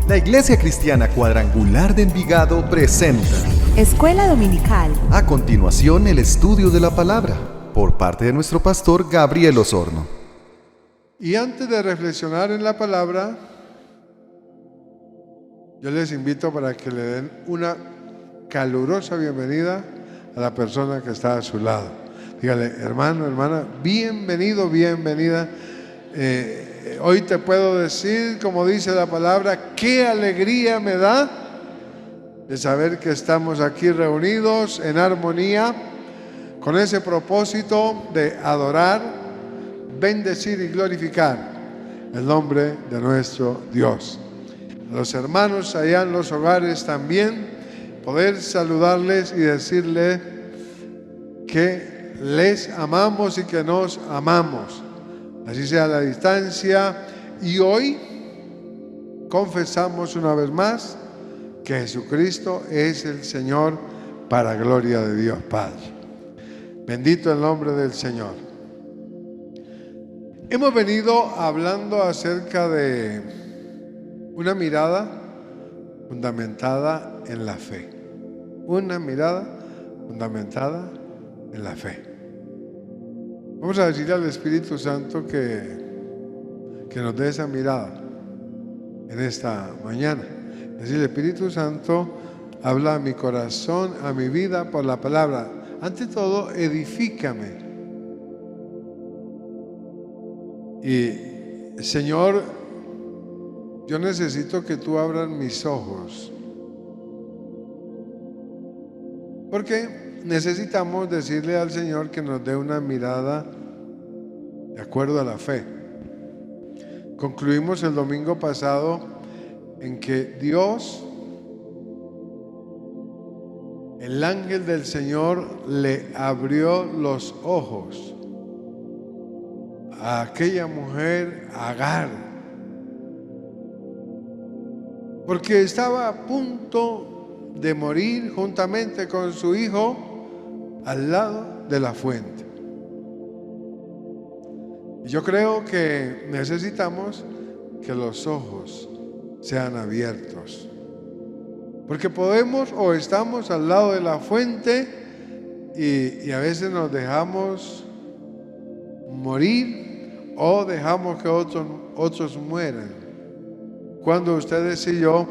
La Iglesia Cristiana Cuadrangular de Envigado presenta Escuela Dominical. a continuación el estudio de la palabra por parte de nuestro pastor Gabriel Osorno. Y antes de reflexionar en la palabra, yo les invito para que le den una calurosa bienvenida a la persona que está a su lado. Dígale, hermano, hermana, bienvenido, bienvenida. Hoy te puedo decir, como dice la palabra, qué alegría me da de saber que estamos aquí reunidos en armonía con ese propósito de adorar, bendecir y glorificar el nombre de nuestro Dios. A los hermanos allá en los hogares también, poder saludarles y decirles que les amamos y que nos amamos. Así sea la distancia. Y hoy confesamos una vez más que Jesucristo es el Señor para gloria de Dios Padre. Bendito el nombre del Señor. Hemos venido hablando acerca de una mirada fundamentada en la fe. Una mirada fundamentada en la fe. Vamos a decirle al Espíritu Santo que nos dé esa mirada en esta mañana. Decirle, Espíritu Santo, habla a mi corazón, a mi vida por la palabra. Ante todo, edifícame. Y, Señor, yo necesito que tú abras mis ojos. Porque necesitamos decirle al Señor que nos dé una mirada de acuerdo a la fe. Concluimos el domingo pasado en que Dios, el ángel del Señor, le abrió los ojos a aquella mujer, Agar, porque estaba a punto de morir juntamente con su hijo al lado de la fuente. Y yo creo que necesitamos que los ojos sean abiertos, porque podemos o estamos al lado de la fuente y a veces nos dejamos morir o dejamos que otros mueran. Cuando ustedes y yo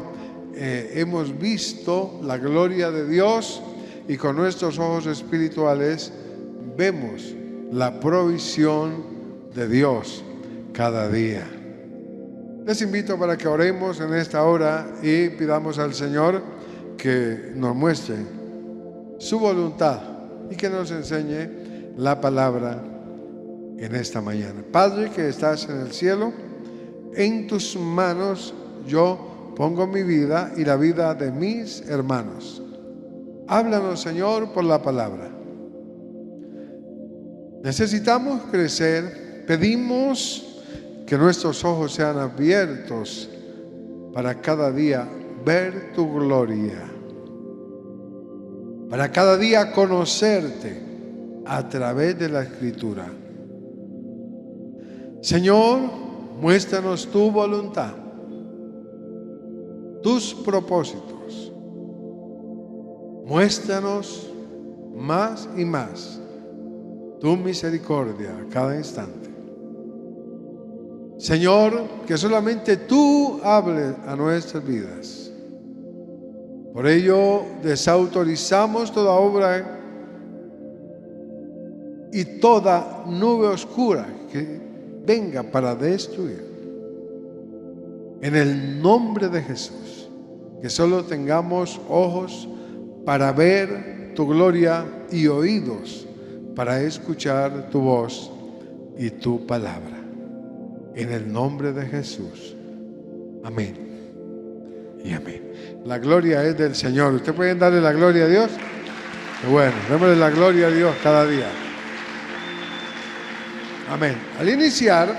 hemos visto la gloria de Dios y con nuestros ojos espirituales vemos la provisión de Dios cada día. Les invito para que oremos en esta hora y pidamos al Señor que nos muestre su voluntad y que nos enseñe la palabra en esta mañana. Padre que estás en el cielo, en tus manos yo pongo mi vida y la vida de mis hermanos. Háblanos, Señor, por la palabra. Necesitamos crecer. Pedimos que nuestros ojos sean abiertos para cada día ver tu gloria, para cada día conocerte a través de la Escritura. Señor, muéstranos tu voluntad, tus propósitos. Muéstranos más y más tu misericordia a cada instante. Señor, que solamente tú hables a nuestras vidas. Por ello, desautorizamos toda obra y toda nube oscura que venga para destruir. En el nombre de Jesús, que solo tengamos ojos para ver tu gloria y oídos para escuchar tu voz y tu palabra. En el nombre de Jesús. Amén y amén. La gloria es del Señor. ¿Ustedes pueden darle la gloria a Dios? Bueno, démosle la gloria a Dios cada día. Amén. Al iniciar,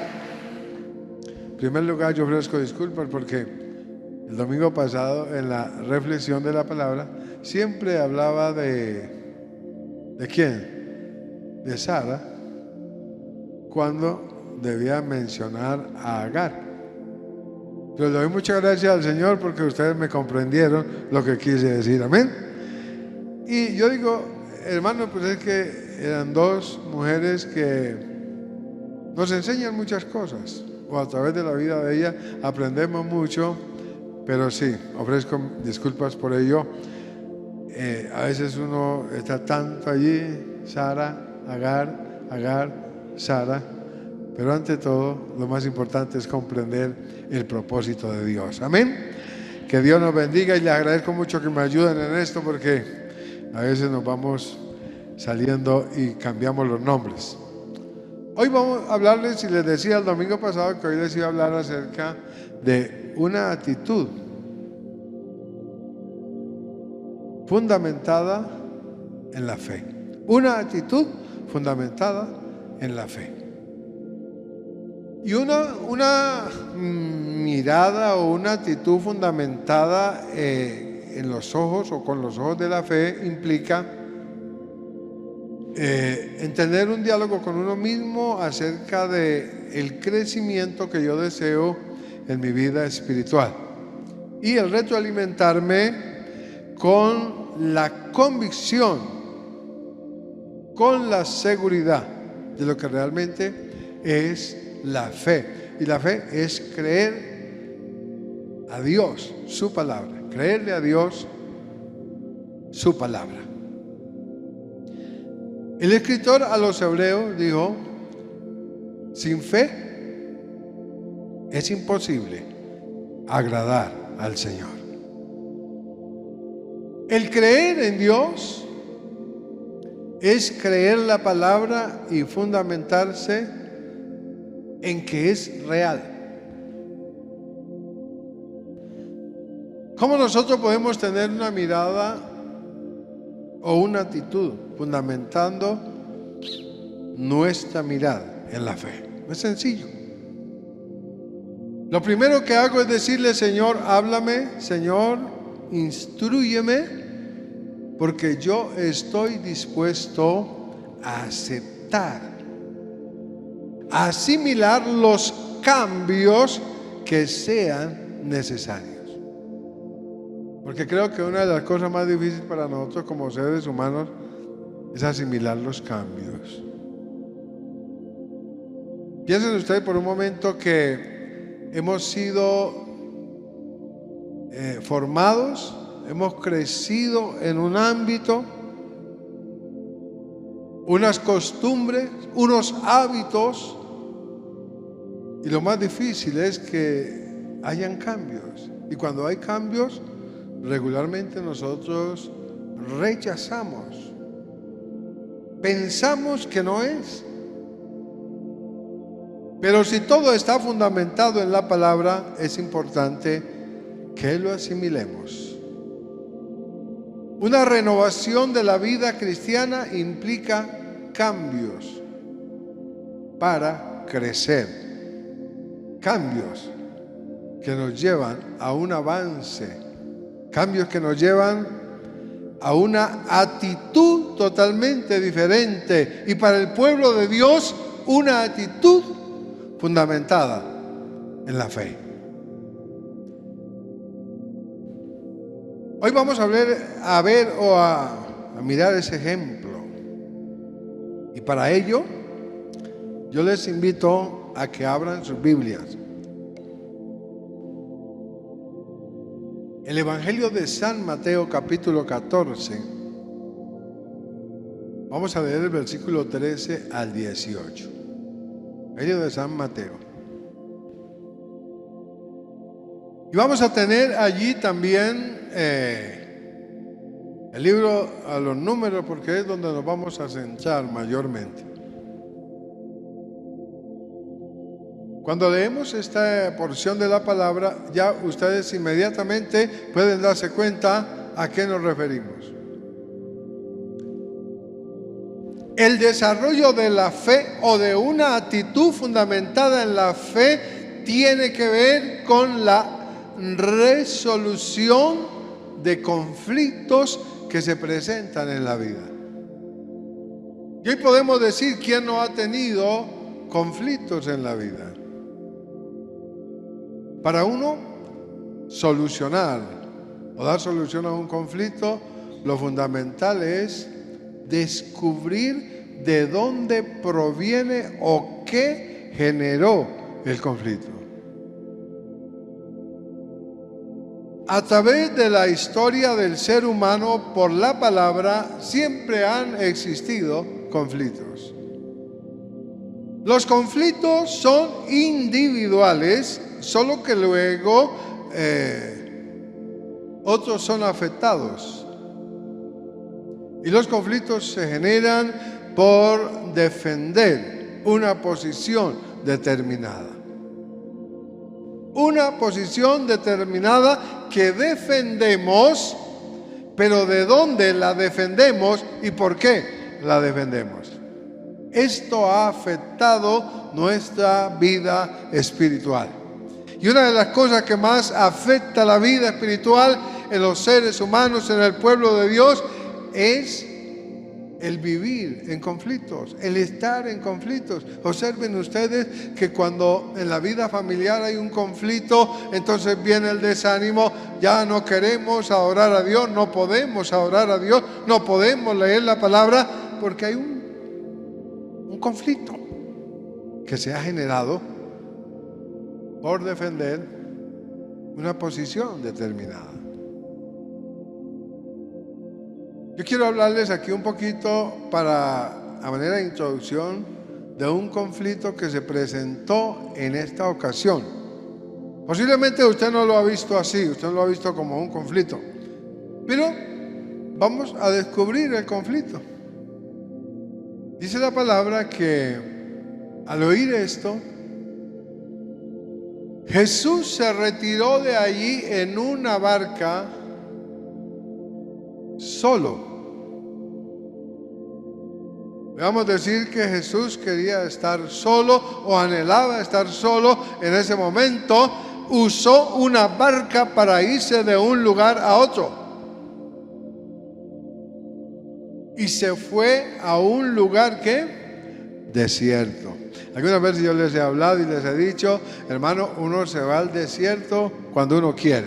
en primer lugar yo ofrezco disculpas porque el domingo pasado en la reflexión de la palabra siempre hablaba ¿de quién? De Sara, cuando debía mencionar a Agar. Pero le doy muchas gracias al Señor porque ustedes me comprendieron lo que quise decir. Amén. Y yo digo, hermano, pues es que eran dos mujeres que nos enseñan muchas cosas, o a través de la vida de ellas aprendemos mucho, pero sí, ofrezco disculpas por ello. A veces uno está tanto allí, Sara, Agar, Sara, pero ante todo lo más importante es comprender el propósito de Dios. Amén. Que Dios nos bendiga y les agradezco mucho que me ayuden en esto porque a veces nos vamos saliendo y cambiamos los nombres. Hoy vamos a hablarles, y les decía el domingo pasado que hoy les iba a hablar acerca de una actitud fundamentada en la fe. Una actitud fundamentada en la fe. Y una mirada o una actitud fundamentada en los ojos o con los ojos de la fe implica entender un diálogo con uno mismo acerca de el crecimiento que yo deseo en mi vida espiritual y el retroalimentarme con la convicción, con la seguridad de lo que realmente es la fe. Y la fe es creer a Dios su palabra, creerle a Dios su palabra. El escritor a los hebreos dijo: sin fe es imposible agradar al Señor. El creer en Dios es creer la palabra y fundamentarse en que es real. ¿Cómo nosotros podemos tener una mirada o una actitud fundamentando nuestra mirada en la fe? Es sencillo. Lo primero que hago es decirle: Señor, háblame, Señor, instrúyeme, porque yo estoy dispuesto a aceptar, a asimilar los cambios que sean necesarios. Porque creo que una de las cosas más difíciles para nosotros como seres humanos es asimilar los cambios. Piensen ustedes por un momento que hemos sido formados, hemos crecido en un ámbito, unas costumbres, unos hábitos, y lo más difícil es que hayan cambios. Y cuando hay cambios, regularmente nosotros rechazamos, pensamos que no es. Pero si todo está fundamentado en la palabra, es importante que lo asimilemos. Una renovación de la vida cristiana implica cambios para crecer, cambios que nos llevan a un avance, cambios que nos llevan a una actitud totalmente diferente, y para el pueblo de Dios una actitud fundamentada en la fe. Hoy vamos a mirar ese ejemplo. Y para ello, yo les invito a que abran sus Biblias. El Evangelio de San Mateo, capítulo 14. Vamos a leer el versículo 13 al 18. Evangelio de San Mateo. Y vamos a tener allí también el libro a los números, porque es donde nos vamos a centrar mayormente. Cuando leemos esta porción de la palabra, ya ustedes inmediatamente pueden darse cuenta a qué nos referimos. El desarrollo de la fe o de una actitud fundamentada en la fe tiene que ver con la resolución de conflictos que se presentan en la vida. Y hoy podemos decir: ¿quién no ha tenido conflictos en la vida? Para uno solucionar o dar solución a un conflicto, lo fundamental es descubrir de dónde proviene o qué generó el conflicto. A través de la historia del ser humano, por la palabra, siempre han existido conflictos. Los conflictos son individuales, solo que luego otros son afectados. Y los conflictos se generan por defender una posición determinada. Una posición determinada que defendemos, pero ¿de dónde la defendemos y por qué la defendemos? Esto ha afectado nuestra vida espiritual. Y una de las cosas que más afecta la vida espiritual en los seres humanos, en el pueblo de Dios, es el vivir en conflictos, el estar en conflictos. Observen ustedes que cuando en la vida familiar hay un conflicto, entonces viene el desánimo, ya no queremos adorar a Dios, no podemos adorar a Dios, no podemos leer la palabra, porque hay un conflicto que se ha generado por defender una posición determinada. Yo quiero hablarles aquí un poquito a manera de introducción de un conflicto que se presentó en esta ocasión. Posiblemente usted no lo ha visto así, usted lo ha visto como un conflicto, pero vamos a descubrir el conflicto. Dice la palabra que al oír esto, Jesús se retiró de allí en una barca solo. Vamos a decir que Jesús quería estar solo o anhelaba estar solo en ese momento. Usó una barca para irse de un lugar a otro. Y se fue a un lugar que desierto. Algunas veces yo les he hablado y les he dicho, hermano, uno se va al desierto cuando uno quiere.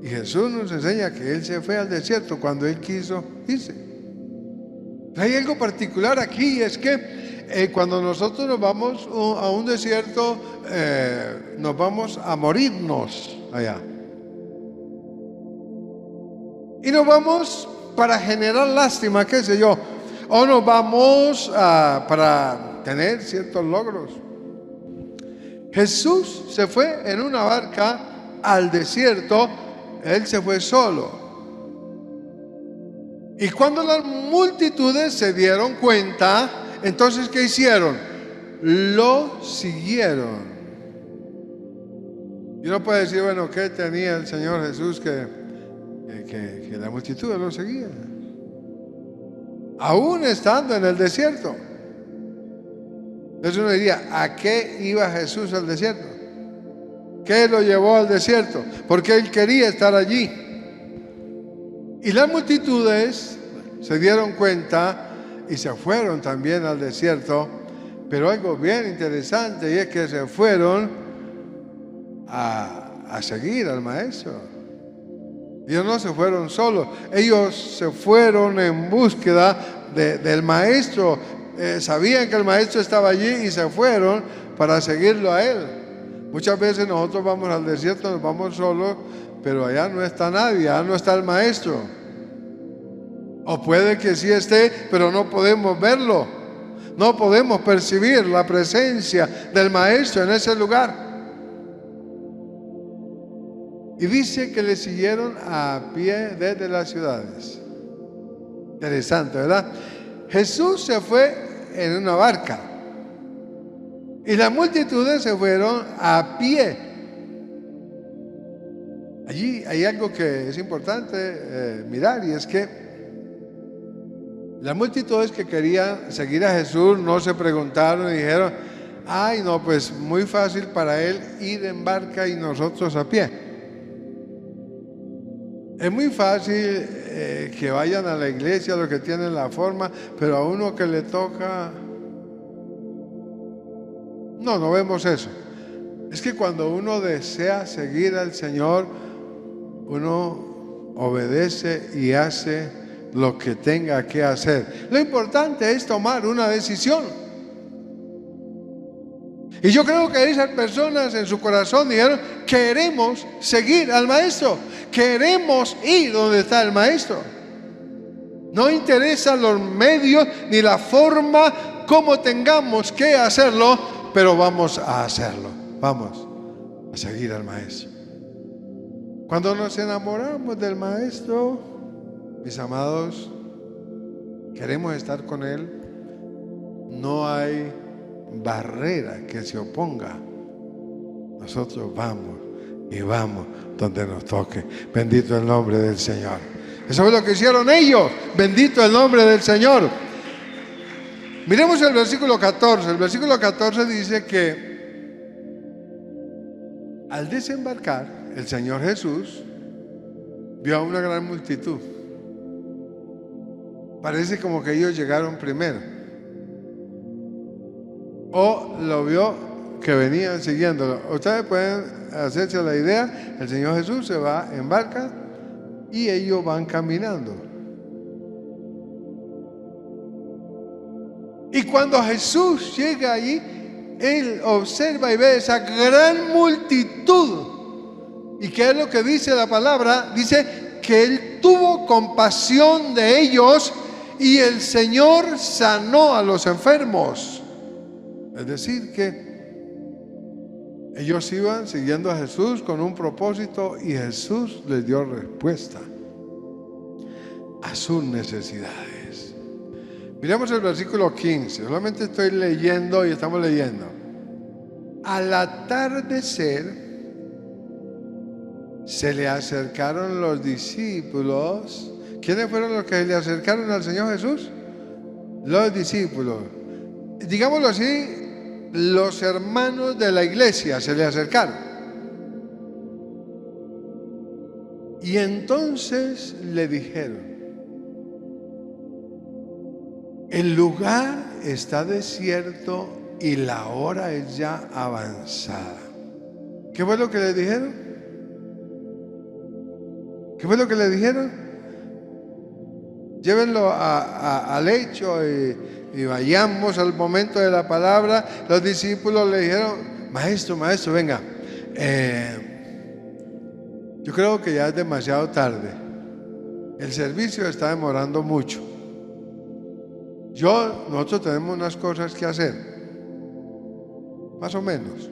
Y Jesús nos enseña que Él se fue al desierto cuando Él quiso irse. Hay algo particular aquí, es que cuando nosotros nos vamos a un desierto, nos vamos a morirnos allá. Y nos vamos para generar lástima, qué sé yo, o nos vamos para tener ciertos logros. Jesús se fue en una barca al desierto, Él se fue solo. Y cuando las multitudes se dieron cuenta, entonces ¿qué hicieron? Lo siguieron. Y uno puede decir, bueno, ¿qué tenía el Señor Jesús que la multitud lo seguía? Aún estando en el desierto. Entonces uno diría, ¿a qué iba Jesús al desierto? ¿Qué lo llevó al desierto? Porque Él quería estar allí. Y las multitudes se dieron cuenta y se fueron también al desierto. Pero algo bien interesante, y es que se fueron a seguir al Maestro. Ellos no se fueron solos, ellos se fueron en búsqueda del Maestro. Sabían que el Maestro estaba allí y se fueron para seguirlo a Él. Muchas veces nosotros vamos al desierto, nos vamos solos, pero allá no está nadie, allá no está el Maestro. O puede que sí esté, pero no podemos verlo. No podemos percibir la presencia del Maestro en ese lugar. Y dice que le siguieron a pie desde las ciudades. Interesante, ¿verdad? Jesús se fue en una barca y las multitudes se fueron a pie. Allí hay algo que es importante mirar, y es que las multitudes que querían seguir a Jesús no se preguntaron y dijeron, ay no, pues muy fácil para Él ir en barca y nosotros a pie. Es muy fácil que vayan a la iglesia los que tienen la forma, pero a uno que le toca, no vemos eso. Es que cuando uno desea seguir al Señor, uno obedece y hace lo que tenga que hacer. Lo importante es tomar una decisión. Y yo creo que esas personas en su corazón dijeron: queremos seguir al maestro, queremos ir donde está el maestro. No interesan los medios ni la forma como tengamos que hacerlo, pero vamos a hacerlo, vamos a seguir al maestro. Cuando nos enamoramos del maestro, mis amados, queremos estar con él, no hay barrera que se oponga. Nosotros vamos y vamos donde nos toque. Bendito el nombre del Señor. Eso es lo que hicieron ellos. Bendito el nombre del Señor. Miremos el versículo 14. El versículo 14 dice que al desembarcar, el Señor Jesús vio a una gran multitud. Parece como que ellos llegaron primero. O lo vio que venían siguiéndolo. Ustedes pueden hacerse la idea: el Señor Jesús se va en barca y ellos van caminando. Y cuando Jesús llega allí, Él observa y ve esa gran multitud. ¿Y qué es lo que dice la palabra? Dice que Él tuvo compasión de ellos y el Señor sanó a los enfermos. Es decir, que ellos iban siguiendo a Jesús con un propósito y Jesús les dio respuesta a sus necesidades. Miremos el versículo 15. Solamente estoy leyendo y estamos leyendo. Al atardecer se le acercaron los discípulos. ¿Quiénes fueron los que se le acercaron al Señor Jesús? Los discípulos. Digámoslo así, los hermanos de la iglesia se le acercaron. Y entonces le dijeron: el lugar está desierto y la hora es ya avanzada. ¿Qué fue lo que le dijeron? ¿Qué fue lo que le dijeron? Llévenlo al hecho y vayamos al momento de la palabra. Los discípulos le dijeron: maestro, venga, yo creo que ya es demasiado tarde, el servicio está demorando mucho, nosotros tenemos unas cosas que hacer, más o menos,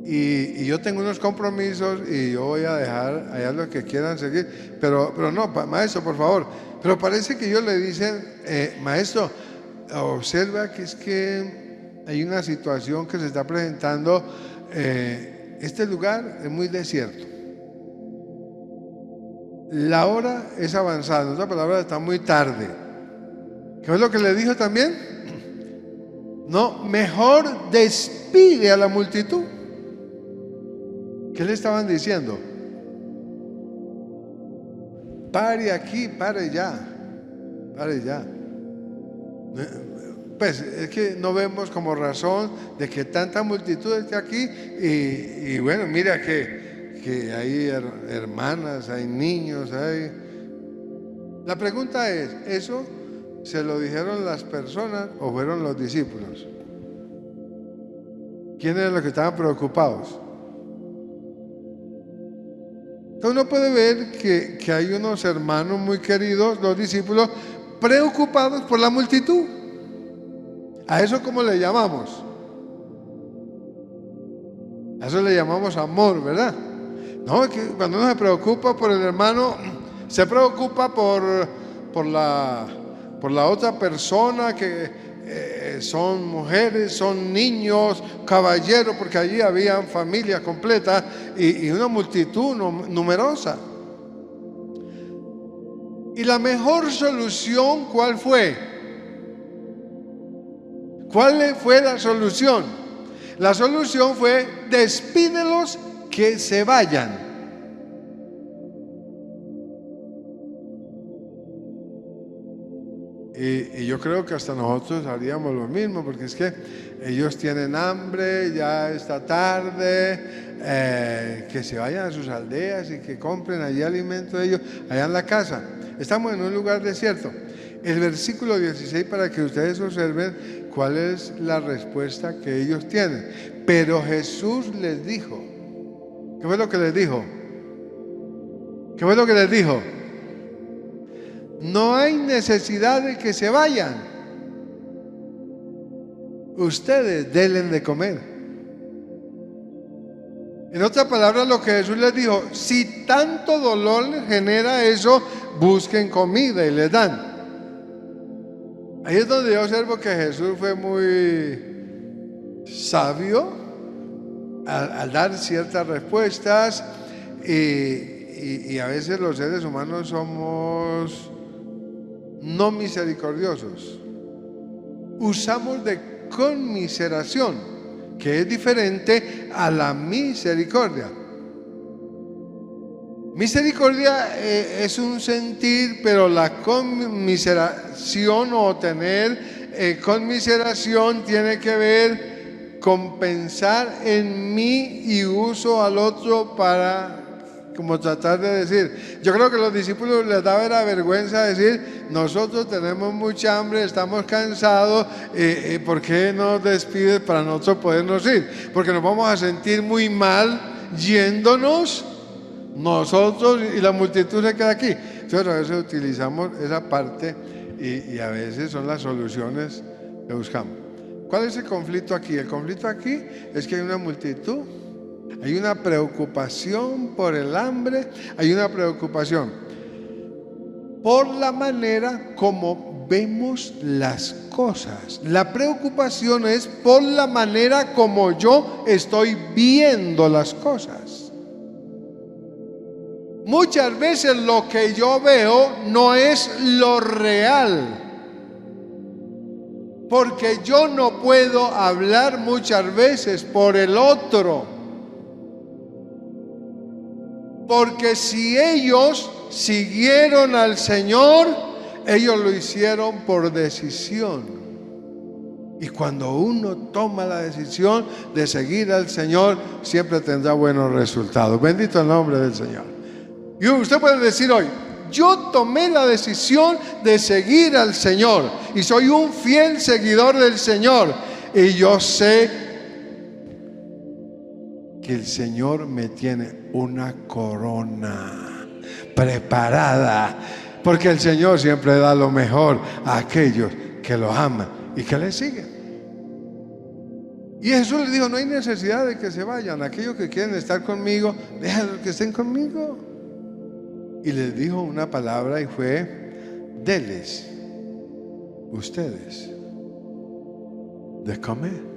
y yo tengo unos compromisos y yo voy a dejar allá los que quieran seguir, pero no, maestro, por favor. Pero parece que ellos le dicen: maestro, observa que es que hay una situación que se está presentando, este lugar es muy desierto, la hora es avanzada, en otra palabra, está muy tarde. ¿Qué es lo que le dijo también? No, mejor despide a la multitud. ¿Qué le estaban diciendo? Pare aquí, pare ya. Pues es que no vemos como razón de que tanta multitud esté aquí y bueno, mira que hay hermanas, hay niños, hay... La pregunta es, ¿eso se lo dijeron las personas o fueron los discípulos? ¿Quiénes eran los que estaban preocupados? Uno puede ver que hay unos hermanos muy queridos, los discípulos, preocupados por la multitud. ¿A eso cómo le llamamos? A eso le llamamos amor, ¿verdad? No, es que cuando uno se preocupa por el hermano, se preocupa por la otra persona, que son mujeres, son niños, caballeros, porque allí había familias completas y una multitud numerosa. Y la mejor solución, ¿cuál fue? ¿Cuál fue la solución? La solución fue: despídelos, que se vayan. Y yo creo que hasta nosotros haríamos lo mismo, porque es que ellos tienen hambre, ya está tarde, que se vayan a sus aldeas y que compren allí alimento de ellos, allá en la casa. Estamos en un lugar desierto. El versículo 16, para que ustedes observen cuál es la respuesta que ellos tienen. Pero Jesús les dijo, ¿qué fue lo que les dijo? ¿Qué fue lo que les dijo? No hay necesidad de que se vayan. Ustedes denles de comer. En otras palabras, lo que Jesús les dijo, si tanto dolor les genera eso, busquen comida y les dan. Ahí es donde yo observo que Jesús fue muy sabio al dar ciertas respuestas y a veces los seres humanos somos no misericordiosos. Usamos de conmiseración, que es diferente a la misericordia. Misericordia es un sentir, pero la conmiseración o tener conmiseración tiene que ver con pensar en mí y uso al otro para como tratar de decir. Yo creo que a los discípulos les daba la vergüenza decir, nosotros tenemos mucha hambre, estamos cansados, ¿por qué nos despides para nosotros podernos ir? Porque nos vamos a sentir muy mal yéndonos nosotros y la multitud se queda aquí. Entonces a veces utilizamos esa parte y a veces son las soluciones que buscamos. ¿Cuál es el conflicto aquí? El conflicto aquí es que hay una multitud. Hay una preocupación por el hambre, hay una preocupación por la manera como vemos las cosas. La preocupación es por la manera como yo estoy viendo las cosas. Muchas veces lo que yo veo no es lo real, porque yo no puedo hablar muchas veces por el otro. Porque si ellos siguieron al Señor, ellos lo hicieron por decisión. Y cuando uno toma la decisión de seguir al Señor, siempre tendrá buenos resultados. Bendito el nombre del Señor. Y usted puede decir hoy, yo tomé la decisión de seguir al Señor y soy un fiel seguidor del Señor. Y yo sé que el Señor me tiene una corona preparada, porque el Señor siempre da lo mejor a aquellos que lo aman y que le siguen. Y Jesús les dijo, no hay necesidad de que se vayan, aquellos que quieren estar conmigo, déjenlos que estén conmigo. Y les dijo una palabra y fue, denles ustedes de comer.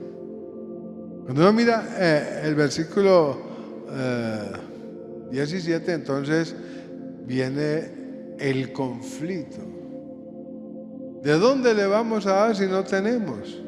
Cuando uno mira el versículo 17, entonces viene el conflicto. ¿De dónde le vamos a dar si no tenemos?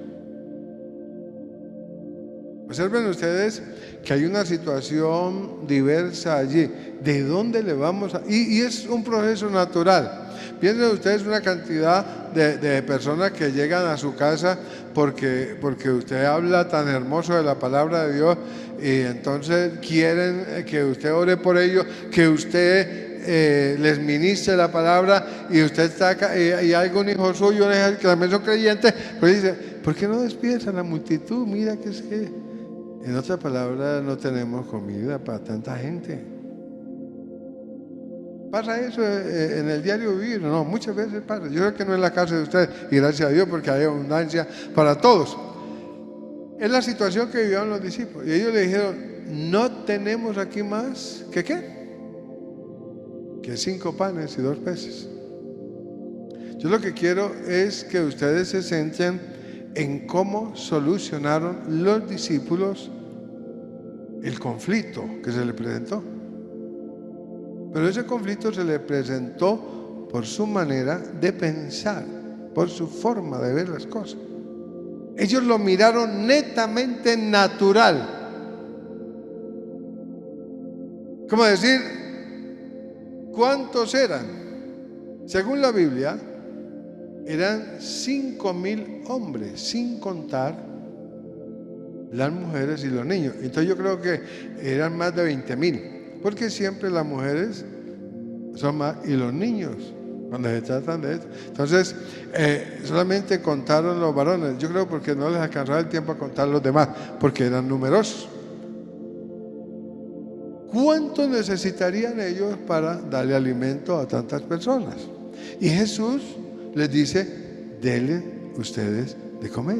Observen ustedes que hay una situación diversa allí. ¿De dónde le vamos a...? Y es un proceso natural. Piensen ustedes una cantidad de personas que llegan a su casa porque usted habla tan hermoso de la palabra de Dios y entonces quieren que usted ore por ellos, que usted les ministre la palabra y usted está acá, y hay algún hijo suyo que también son creyentes, pues dice, ¿por qué no despides a la multitud? Mira que es que, en otras palabras, no tenemos comida para tanta gente. ¿Pasa eso en el diario vivir? No, muchas veces pasa. Yo sé que no es la casa de ustedes, y gracias a Dios porque hay abundancia para todos. Es la situación que vivieron los discípulos. Y ellos le dijeron, no tenemos aquí más que ¿qué? Que 5 panes y 2 peces. Yo lo que quiero es que ustedes se centren en cómo solucionaron los discípulos el conflicto que se les presentó. Pero ese conflicto se le presentó por su manera de pensar, por su forma de ver las cosas. Ellos lo miraron netamente natural. ¿Cómo decir? ¿Cuántos eran? Según la Biblia, eran 5,000 hombres, sin contar las mujeres y los niños. Entonces yo creo que eran más de 20,000, porque siempre las mujeres son más, y los niños, cuando se tratan de esto. Entonces, solamente contaron los varones. Yo creo porque no les alcanzaba el tiempo a contar los demás, porque eran numerosos. ¿Cuánto necesitarían ellos para darle alimento a tantas personas? Y Jesús les dice: denle ustedes de comer.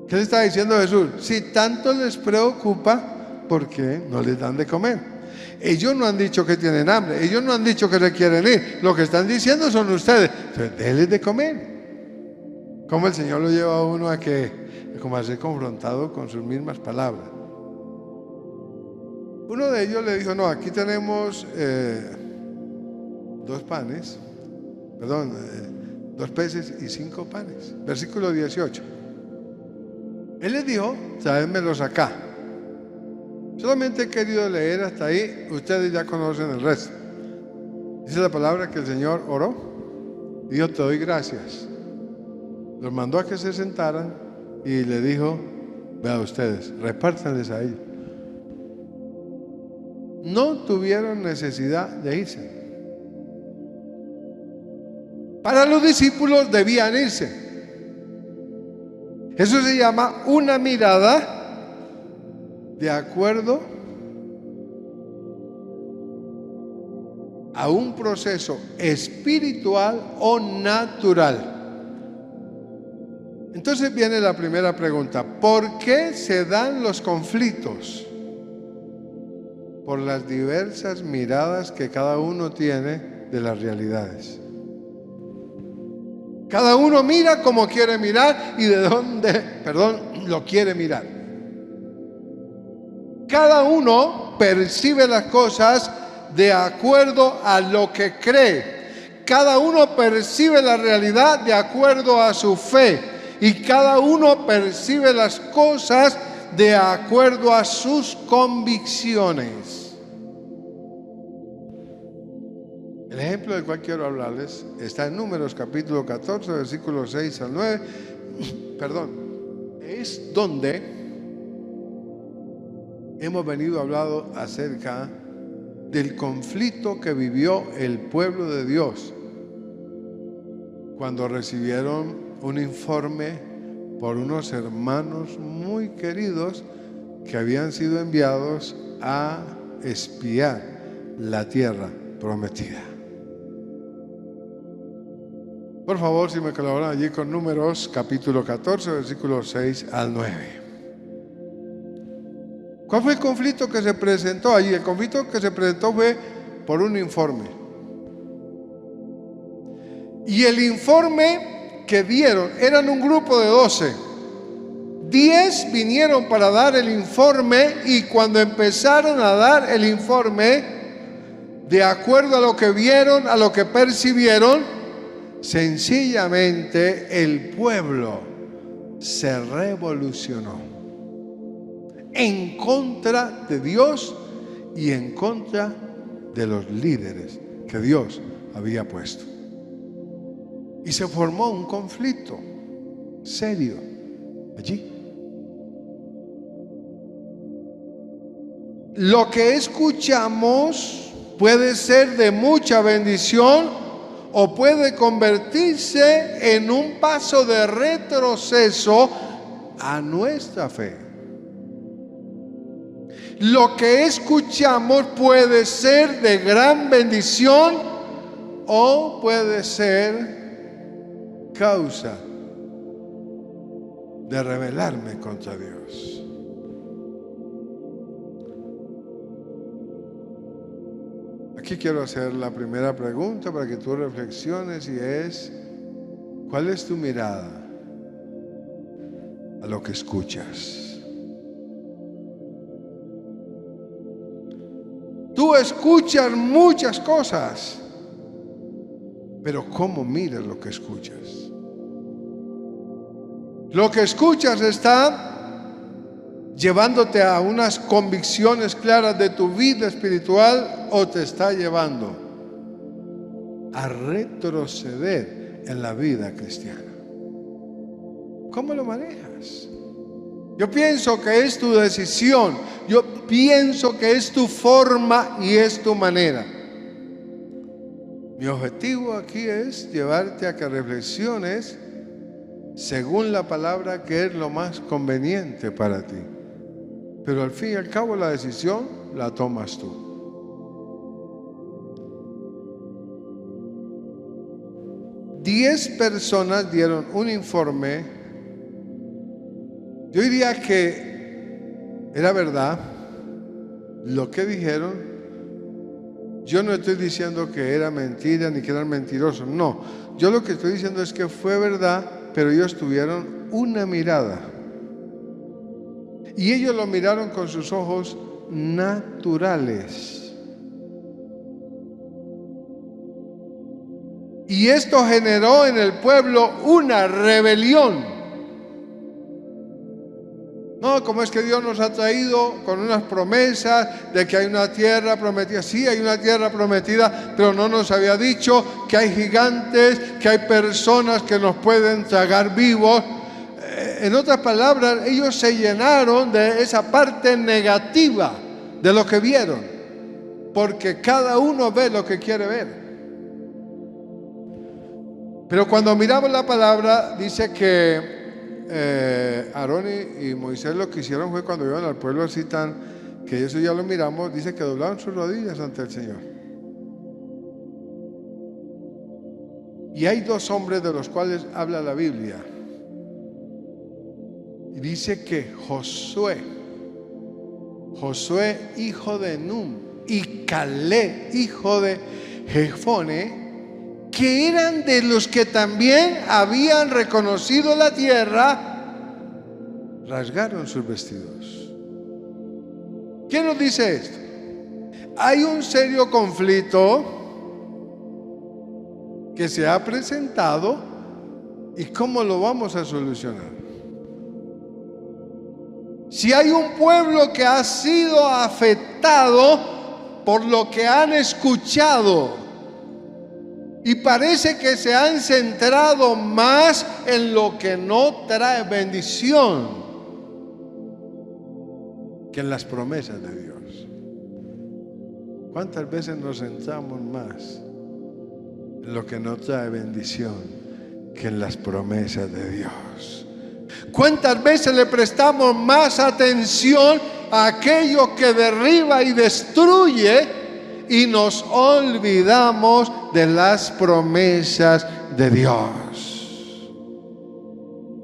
¿Qué le está diciendo Jesús? Si tanto les preocupa, ¿por qué no les dan de comer? Ellos no han dicho que tienen hambre, ellos no han dicho que se quieren ir. Lo que están diciendo son ustedes. Entonces, denles de comer. Como el Señor lo lleva a uno a como a ser confrontado con sus mismas palabras. Uno de ellos le dijo: no, aquí tenemos 2 peces y 5 panes. Versículo 18. Él les dijo: tráenmelos acá. Solamente he querido leer hasta ahí, ustedes ya conocen el resto. Dice la palabra que el Señor oró, dijo: te doy gracias. Los mandó a que se sentaran y le dijo: vean ustedes, repártanles a ellos. No tuvieron necesidad de irse. Para los discípulos debían irse. Eso se llama una mirada de acuerdo a un proceso espiritual o natural. Entonces viene la primera pregunta: ¿por qué se dan los conflictos? Por las diversas miradas que cada uno tiene de las realidades. Cada uno mira como quiere mirar y de dónde, lo quiere mirar. Cada uno percibe las cosas de acuerdo a lo que cree. Cada uno percibe la realidad de acuerdo a su fe. Y cada uno percibe las cosas de acuerdo a sus convicciones. El ejemplo del cual quiero hablarles está en Números capítulo 14, versículos 6 al 9. Es donde hemos venido hablando acerca del conflicto que vivió el pueblo de Dios cuando recibieron un informe por unos hermanos muy queridos que habían sido enviados a espiar la tierra prometida. Por favor, si me colaboran allí con Números capítulo 14, versículos 6 al 9. ¿Cuál fue el conflicto que se presentó allí? El conflicto que se presentó fue por un informe. Y el informe que dieron eran un grupo de 12. 10 vinieron para dar el informe, y cuando empezaron a dar el informe, de acuerdo a lo que vieron, a lo que percibieron, sencillamente el pueblo se revolucionó en contra de Dios y en contra de los líderes que Dios había puesto. Y se formó un conflicto serio allí. Lo que escuchamos puede ser de mucha bendición o puede convertirse en un paso de retroceso a nuestra fe. Lo que escuchamos puede ser de gran bendición o puede ser causa de rebelarme contra Dios. Aquí quiero hacer la primera pregunta para que tú reflexiones, y es: ¿cuál es tu mirada a lo que escuchas? Tú escuchas muchas cosas, pero ¿cómo miras lo que escuchas? Lo que escuchas está llevándote a unas convicciones claras de tu vida espiritual, o te está llevando a retroceder en la vida cristiana? ¿Cómo lo manejas? Yo pienso que es tu decisión, yo pienso que es tu forma y es tu manera. Mi objetivo aquí es llevarte a que reflexiones según la palabra, que es lo más conveniente para ti. Pero al fin y al cabo la decisión la tomas tú. Diez personas dieron un informe. Yo diría que era verdad lo que dijeron. Yo no estoy diciendo que era mentira ni que eran mentirosos, no. Yo lo que estoy diciendo es que fue verdad, pero ellos tuvieron una mirada. Y ellos lo miraron con sus ojos naturales. Y esto generó en el pueblo una rebelión. No, ¿cómo es que Dios nos ha traído con unas promesas de que hay una tierra prometida? Sí, hay una tierra prometida, pero no nos había dicho que hay gigantes, que hay personas que nos pueden tragar vivos. En otras palabras, ellos se llenaron de esa parte negativa de lo que vieron, porque cada uno ve lo que quiere ver. Pero cuando miramos la palabra, dice que Aarón y Moisés lo que hicieron fue cuando iban al pueblo así que eso ya lo miramos, dice que doblaron sus rodillas ante el Señor. Y hay dos hombres de los cuales habla la Biblia. Y dice que Josué hijo de Nun y Caleb hijo de Jefone, que eran de los que también habían reconocido la tierra, rasgaron sus vestidos. ¿Quién nos dice esto? Hay un serio conflicto que se ha presentado, y ¿cómo lo vamos a solucionar? Si hay un pueblo que ha sido afectado por lo que han escuchado, y parece que se han centrado más en lo que no trae bendición que en las promesas de Dios. ¿Cuántas veces nos centramos más en lo que no trae bendición que en las promesas de Dios? ¿Cuántas veces le prestamos más atención a aquello que derriba y destruye y nos olvidamos de las promesas de Dios?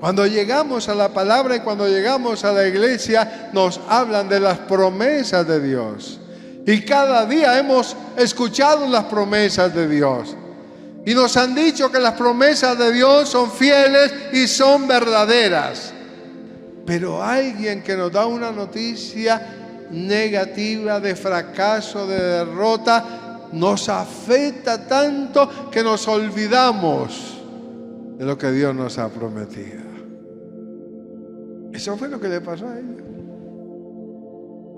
Cuando llegamos a la palabra y cuando llegamos a la iglesia, nos hablan de las promesas de Dios. Y cada día hemos escuchado las promesas de Dios. Y nos han dicho que las promesas de Dios son fieles y son verdaderas. Pero alguien que nos da una noticia negativa, de fracaso, de derrota, nos afecta tanto que nos olvidamos de lo que Dios nos ha prometido. Eso fue lo que le pasó a ellos.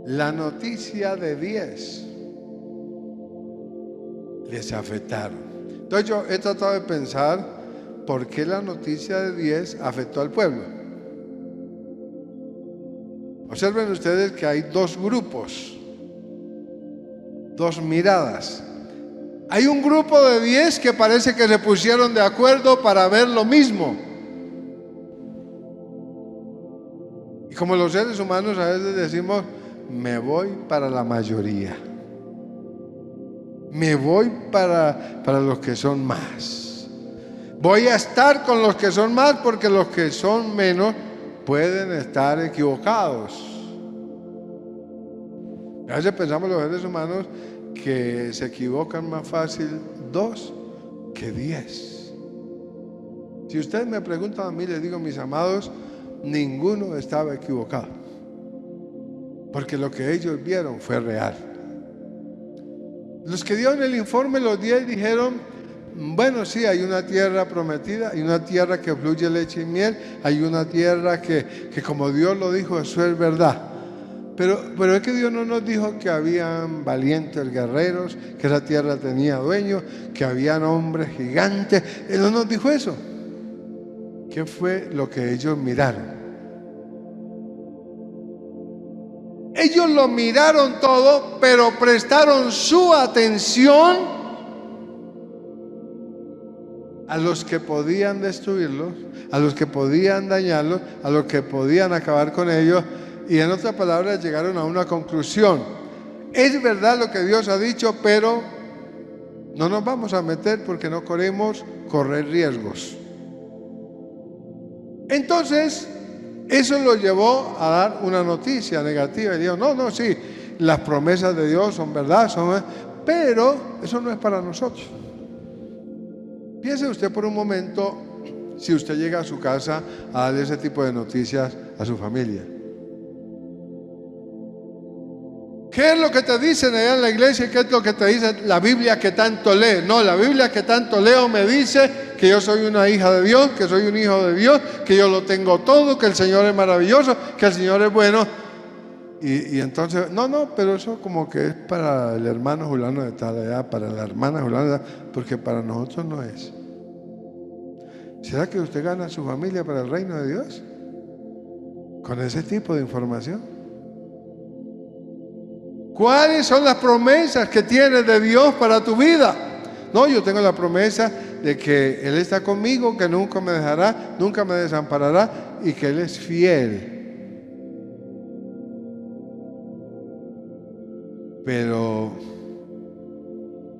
La noticia de 10 les afectaron. Entonces yo he tratado de pensar por qué la noticia de 10 afectó al pueblo. Observen ustedes que hay dos grupos, dos miradas. Hay un grupo de 10 que parece que se pusieron de acuerdo para ver lo mismo. Y como los seres humanos a veces decimos, me voy para la mayoría. Me voy para los que son más. Voy a estar con los que son más porque los que son menos pueden estar equivocados. A veces pensamos los seres humanos que se equivocan más fácil 2 que 10. Si ustedes me preguntan a mí, les digo, mis amados, ninguno estaba equivocado, porque lo que ellos vieron fue real. Los que dieron el informe, los 10, dijeron, bueno, sí, hay una tierra prometida, hay una tierra que fluye leche y miel, hay una tierra que como Dios lo dijo, eso es verdad. Pero es que Dios no nos dijo que habían valientes guerreros, que esa tierra tenía dueños, que habían hombres gigantes. Él no nos dijo eso. ¿Qué fue lo que ellos miraron? Ellos lo miraron todo, pero prestaron su atención a los que podían destruirlos, a los que podían dañarlos, a los que podían acabar con ellos. Y en otras palabras llegaron a una conclusión. Es verdad lo que Dios ha dicho, pero no nos vamos a meter porque no queremos correr riesgos. Entonces, eso lo llevó a dar una noticia negativa. Y dijo, no, sí, las promesas de Dios son verdad, pero eso no es para nosotros. Piense usted por un momento si usted llega a su casa a darle ese tipo de noticias a su familia. ¿Qué es lo que te dicen allá en la iglesia? ¿Qué es lo que te dice la Biblia que tanto lee? No, la Biblia que tanto leo me dice que yo soy una hija de Dios, que soy un hijo de Dios, que yo lo tengo todo, que el Señor es maravilloso, que el Señor es bueno. Y entonces, no, pero eso como que es para el hermano Julano de tal edad, para la hermana Julano de tal, porque para nosotros no es. ¿Será que usted gana a su familia para el reino de Dios? Con ese tipo de información. ¿Cuáles son las promesas que tienes de Dios para tu vida? No, yo tengo la promesa de que Él está conmigo, que nunca me dejará, nunca me desamparará y que Él es fiel. Pero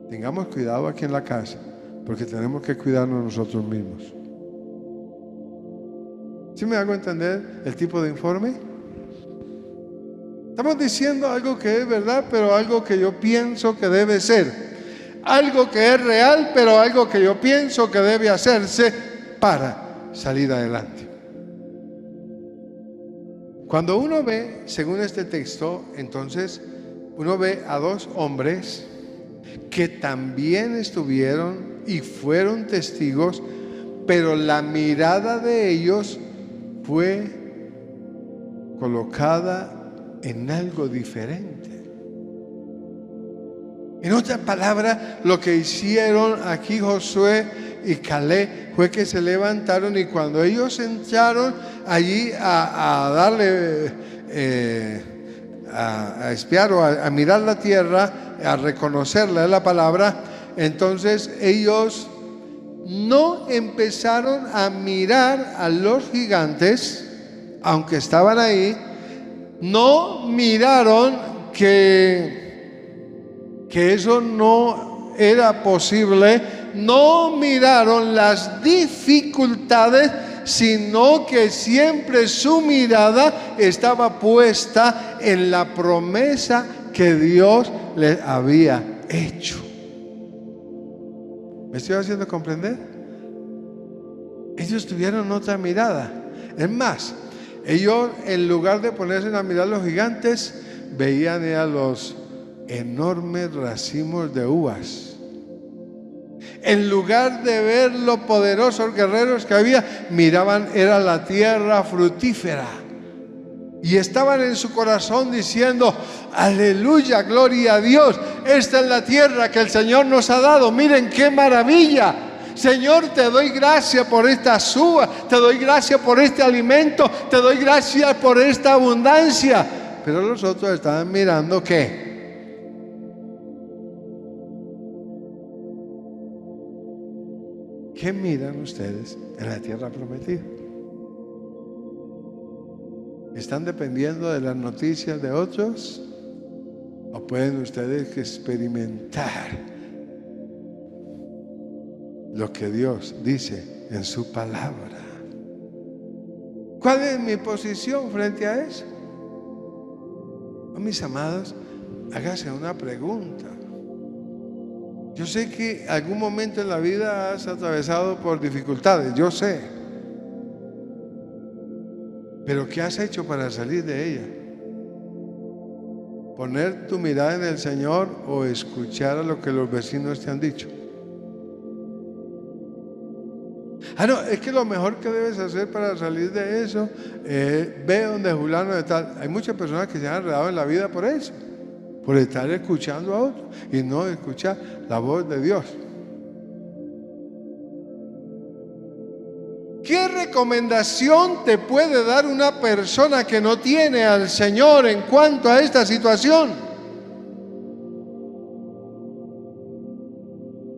tengamos cuidado aquí en la casa, porque tenemos que cuidarnos nosotros mismos. ¿Sí me hago entender el tipo de informe? Estamos diciendo algo que es verdad, pero algo que yo pienso que debe ser. Algo que es real, pero algo que yo pienso que debe hacerse para salir adelante. Cuando uno ve, según este texto, entonces uno ve a dos hombres que también estuvieron y fueron testigos, pero la mirada de ellos fue colocada en algo diferente. En otras palabras, lo que hicieron aquí Josué y Caleb fue que se levantaron y cuando ellos entraron allí a darle, a espiar o a mirar la tierra, a reconocerla, es la palabra, entonces ellos no empezaron a mirar a los gigantes, aunque estaban ahí. No miraron que eso no era posible, no miraron las dificultades, sino que siempre su mirada estaba puesta en la promesa que Dios les había hecho. ¿Me estoy haciendo comprender? Ellos tuvieron otra mirada. Es más, ellos, en lugar de ponerse a mirar a los gigantes, veían a los enormes racimos de uvas. En lugar de ver los poderosos guerreros que había, miraban, era la tierra fructífera. Y estaban en su corazón diciendo, aleluya, gloria a Dios, esta es la tierra que el Señor nos ha dado, miren qué maravilla. Señor, te doy gracias por estas uvas, te doy gracias por este alimento, te doy gracias por esta abundancia. Pero los otros estaban mirando ¿qué? ¿Qué miran ustedes en la tierra prometida? ¿Están dependiendo de las noticias de otros? ¿O pueden ustedes experimentar lo que Dios dice en su palabra? ¿Cuál es mi posición frente a eso? Oh, mis amados, hágase una pregunta. Yo sé que algún momento en la vida has atravesado por dificultades, yo sé. Pero ¿qué has hecho para salir de ella? ¿Poner tu mirada en el Señor o escuchar a lo que los vecinos te han dicho? No, es que lo mejor que debes hacer para salir de eso, ve donde fulano de tal. Hay muchas personas que se han enredado en la vida por eso, por estar escuchando a otros y no escuchar la voz de Dios. ¿Qué recomendación te puede dar una persona que no tiene al Señor en cuanto a esta situación?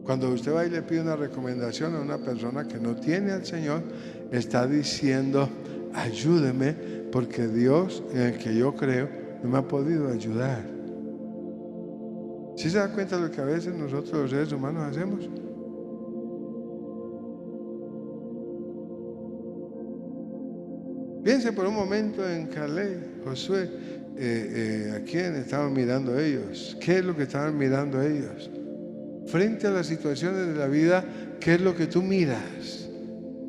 Cuando usted va y le pide una recomendación a una persona que no tiene al Señor, está diciendo: ayúdeme, porque Dios en el que yo creo no me ha podido ayudar. ¿Sí se da cuenta de lo que a veces nosotros los seres humanos hacemos? Piense por un momento en Caleb, Josué, ¿a quién estaban mirando ellos? ¿Qué es lo que estaban mirando ellos? Frente a las situaciones de la vida, ¿qué es lo que tú miras?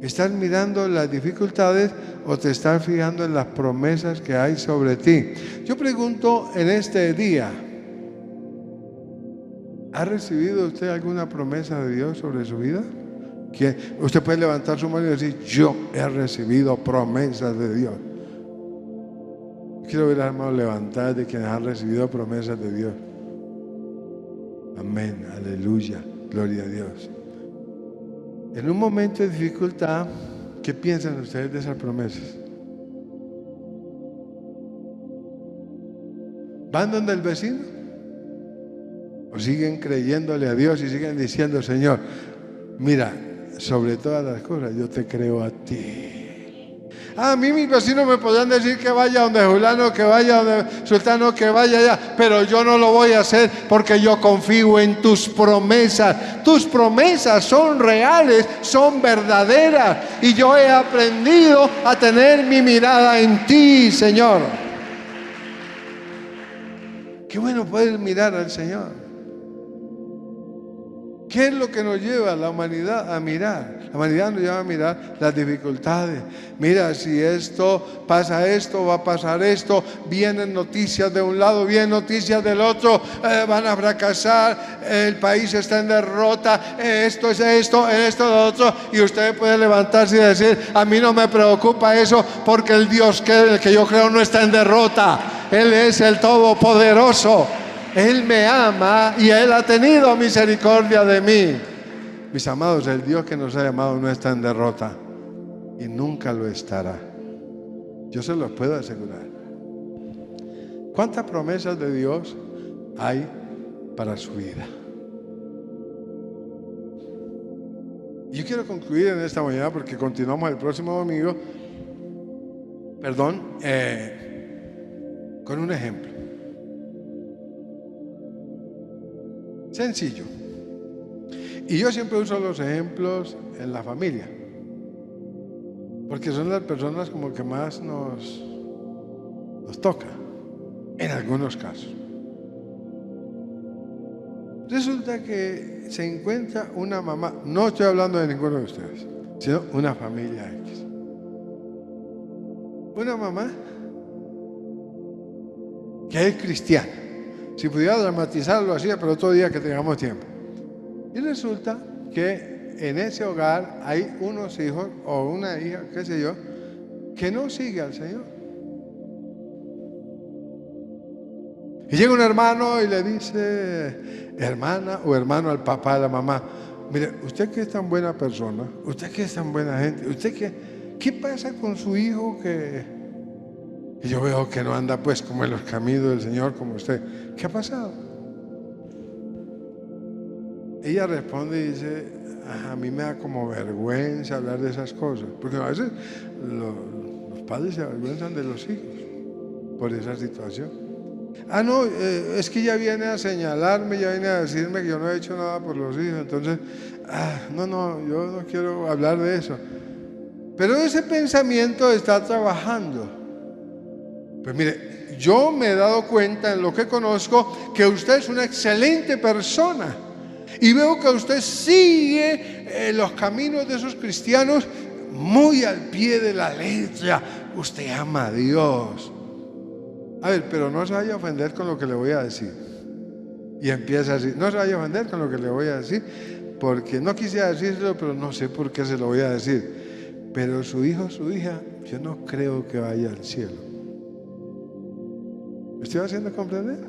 ¿Estás mirando las dificultades o te estás fijando en las promesas que hay sobre ti? Yo pregunto en este día, ¿ha recibido usted alguna promesa de Dios sobre su vida? Usted puede levantar su mano y decir: yo he recibido promesas de Dios. Quiero ver a las manos levantadas de quienes han recibido promesas de Dios. Amén, aleluya, gloria a Dios. En un momento de dificultad, ¿qué piensan ustedes de esas promesas? ¿Van donde el vecino? ¿O siguen creyéndole a Dios y siguen diciendo: Señor, mira, sobre todas las cosas yo te creo a ti? A mí mis vecinos me podrán decir que vaya donde fulano, que vaya donde sultano, que vaya allá, pero yo no lo voy a hacer porque yo confío en tus promesas. Tus promesas son reales, son verdaderas, y yo he aprendido a tener mi mirada en ti, Señor. Qué bueno poder mirar al Señor. ¿Qué es lo que nos lleva a la humanidad a mirar? La humanidad nos lleva a mirar las dificultades. Mira, si esto pasa, esto va a pasar esto, vienen noticias de un lado, vienen noticias del otro, van a fracasar, el país está en derrota, esto es esto, esto es lo otro, y usted puede levantarse y decir: a mí no me preocupa eso, porque el Dios en el que yo creo no está en derrota. Él es el Todopoderoso. Él me ama y Él ha tenido misericordia de mí. Mis amados, el Dios que nos ha llamado no está en derrota y nunca lo estará. Yo se los puedo asegurar. ¿Cuántas promesas de Dios hay para su vida? Yo quiero concluir en esta mañana, porque continuamos el próximo domingo, con un ejemplo sencillo. Y yo siempre uso los ejemplos en la familia, porque son las personas como que más nos toca en algunos casos. Resulta que se encuentra una mamá, no estoy hablando de ninguno de ustedes, sino una familia X. Una mamá que es cristiana. Si pudiera dramatizarlo así, pero otro día que tengamos tiempo. Y resulta que en ese hogar hay unos hijos o una hija, qué sé yo, que no sigue al Señor. Y llega un hermano y le dice: hermana o hermano al papá, a la mamá: mire, usted que es tan buena persona, usted que es tan buena gente, usted ¿qué pasa con su hijo que yo veo que no anda pues como en los caminos del Señor como usted? ¿Qué ha pasado? Ella responde y dice: a mí me da como vergüenza hablar de esas cosas, porque a veces los padres se avergüenzan de los hijos por esa situación. No, es que ella viene a señalarme, ya viene a decirme que yo no he hecho nada por los hijos, entonces, no, yo no quiero hablar de eso. Pero ese pensamiento está trabajando. Pues mire, yo me he dado cuenta en lo que conozco que usted es una excelente persona, y veo que usted sigue los caminos de esos cristianos muy al pie de la letra. Usted ama a Dios. A ver, pero no se vaya a ofender con lo que le voy a decir. Y empieza así: no se vaya a ofender con lo que le voy a decir, porque no quisiera decirlo, pero no sé por qué se lo voy a decir. Pero su hijo, su hija, yo no creo que vaya al cielo. ¿Me estoy haciendo comprender?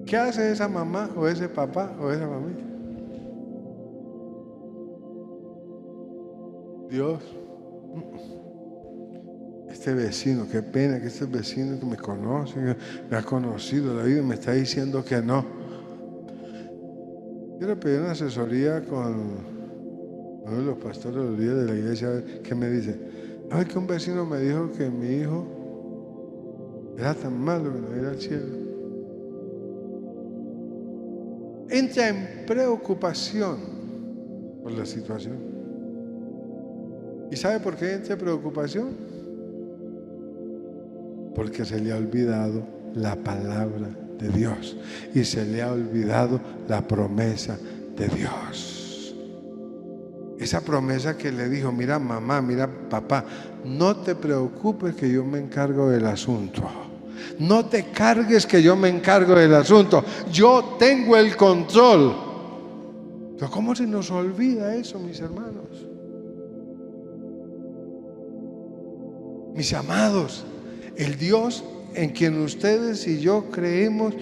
¿Qué hace esa mamá o ese papá o esa mamá? Dios, este vecino, qué pena que este vecino que me conoce, me ha conocido la vida, me está diciendo que no. Yo le pedí una asesoría con uno de los pastores de los días de la iglesia, a ver qué me dice. No, es que un vecino me dijo que mi hijo era tan malo que no iba al cielo. Entra en preocupación por la situación. ¿Y sabe por qué entra en preocupación? Porque se le ha olvidado la palabra de Dios y se le ha olvidado la promesa de Dios. Esa promesa que le dijo: mira mamá, mira papá, no te preocupes que yo me encargo del asunto. No te cargues que yo me encargo del asunto. Yo tengo el control. Pero ¿cómo se nos olvida eso, mis hermanos? Mis amados, el Dios en quien ustedes y yo creemos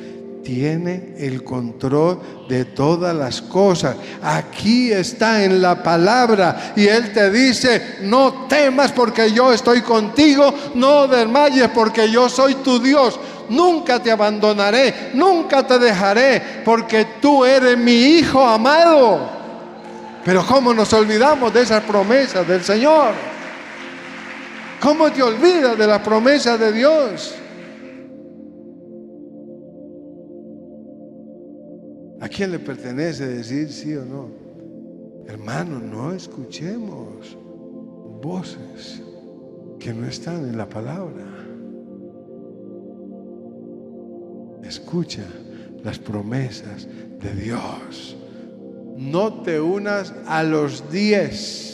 tiene el control de todas las cosas. Aquí está en la palabra y Él te dice: no temas porque yo estoy contigo, no desmayes porque yo soy tu Dios. Nunca te abandonaré, nunca te dejaré, porque tú eres mi hijo amado. Pero ¿cómo nos olvidamos de esas promesas del Señor? ¿Cómo te olvidas de la promesa de Dios? ¿A quién le pertenece decir sí o no? Hermano, no escuchemos voces que no están en la palabra. Escucha las promesas de Dios. No te unas a los 10.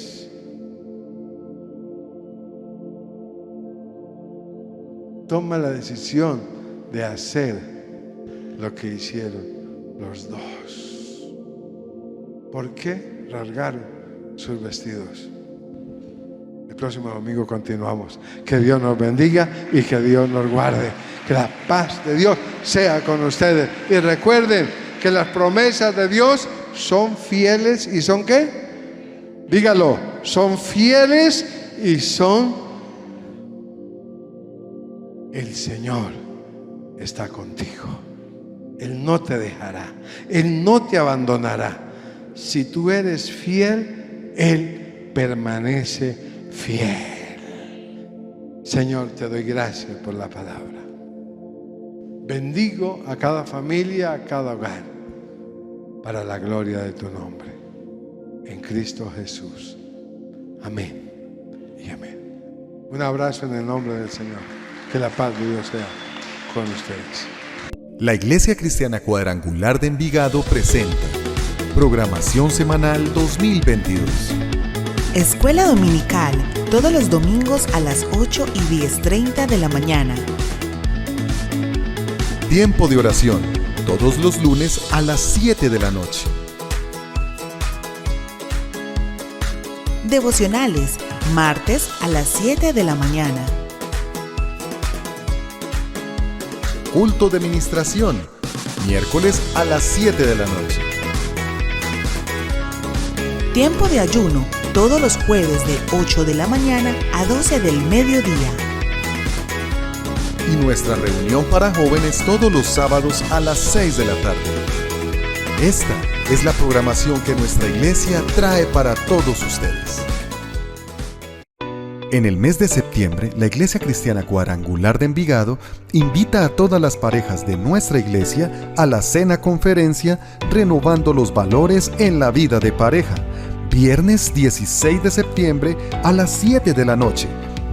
Toma la decisión de hacer lo que hicieron los dos. ¿Por qué rasgaron sus vestidos? El próximo domingo continuamos. Que Dios nos bendiga y que Dios nos guarde. Que la paz de Dios sea con ustedes. Y recuerden que las promesas de Dios son fieles y son ¿qué? Dígalo, son fieles y son... El Señor está contigo. Él no te dejará. Él no te abandonará. Si tú eres fiel, Él permanece fiel. Señor, te doy gracias por la palabra. Bendigo a cada familia, a cada hogar, para la gloria de tu nombre. En Cristo Jesús. Amén y amén. Un abrazo en el nombre del Señor. Que la paz de Dios sea con ustedes. La Iglesia Cristiana Cuadrangular de Envigado presenta Programación Semanal 2022. Escuela Dominical, todos los domingos a las 8:10:30 de la mañana. Tiempo de oración, todos los lunes a las 7 de la noche. Devocionales, martes a las 7 de la mañana. Culto de ministración, miércoles a las 7 de la noche. Tiempo de ayuno, todos los jueves de 8 de la mañana a 12 del mediodía. Y nuestra reunión para jóvenes todos los sábados a las 6 de la tarde. Esta es la programación que nuestra iglesia trae para todos ustedes. En el mes de septiembre, la Iglesia Cristiana Cuadrangular de Envigado invita a todas las parejas de nuestra iglesia a la cena conferencia Renovando los Valores en la Vida de Pareja, viernes 16 de septiembre a las 7 de la noche.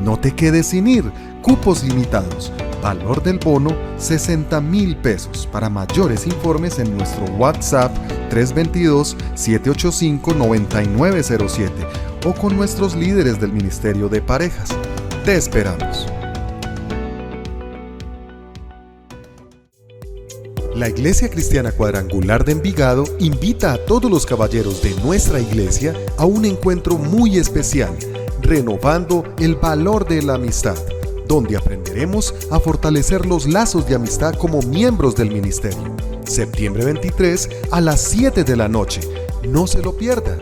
No te quedes sin ir, cupos limitados. Valor del bono, 60,000 pesos. Para mayores informes en nuestro WhatsApp 322-785-9907 o con nuestros líderes del Ministerio de Parejas. Te esperamos. La Iglesia Cristiana Cuadrangular de Envigado invita a todos los caballeros de nuestra iglesia a un encuentro muy especial, renovando el valor de la amistad, donde aprenderemos a fortalecer los lazos de amistad como miembros del ministerio. Septiembre 23 a las 7 de la noche. No se lo pierda.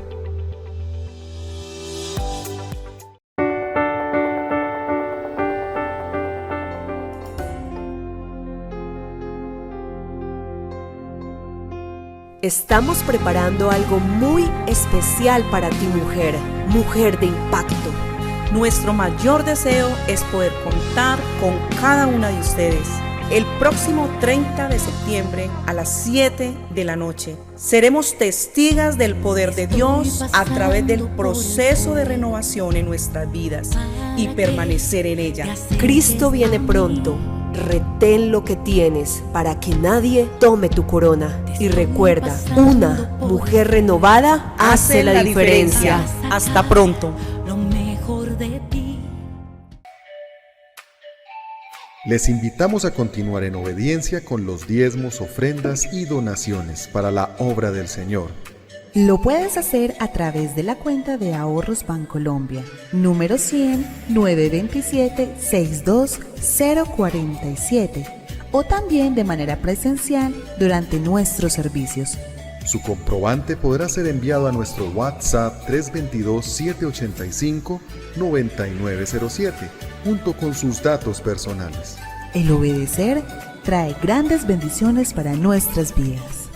Estamos preparando algo muy especial para ti, mujer, mujer de impacto. Nuestro mayor deseo es poder contar con cada una de ustedes. El próximo 30 de septiembre a las 7 de la noche seremos testigas del poder de Dios a través del proceso de renovación en nuestras vidas y permanecer en ella. Cristo viene pronto. Retén lo que tienes para que nadie tome tu corona. Y recuerda, una mujer renovada hace la diferencia. Hasta pronto. Les invitamos a continuar en obediencia con los diezmos, ofrendas y donaciones para la obra del Señor. Lo puedes hacer a través de la cuenta de Ahorros Bancolombia, número 100 927 62047, o también de manera presencial durante nuestros servicios. Su comprobante podrá ser enviado a nuestro WhatsApp 322-785-9907, junto con sus datos personales. El obedecer trae grandes bendiciones para nuestras vidas.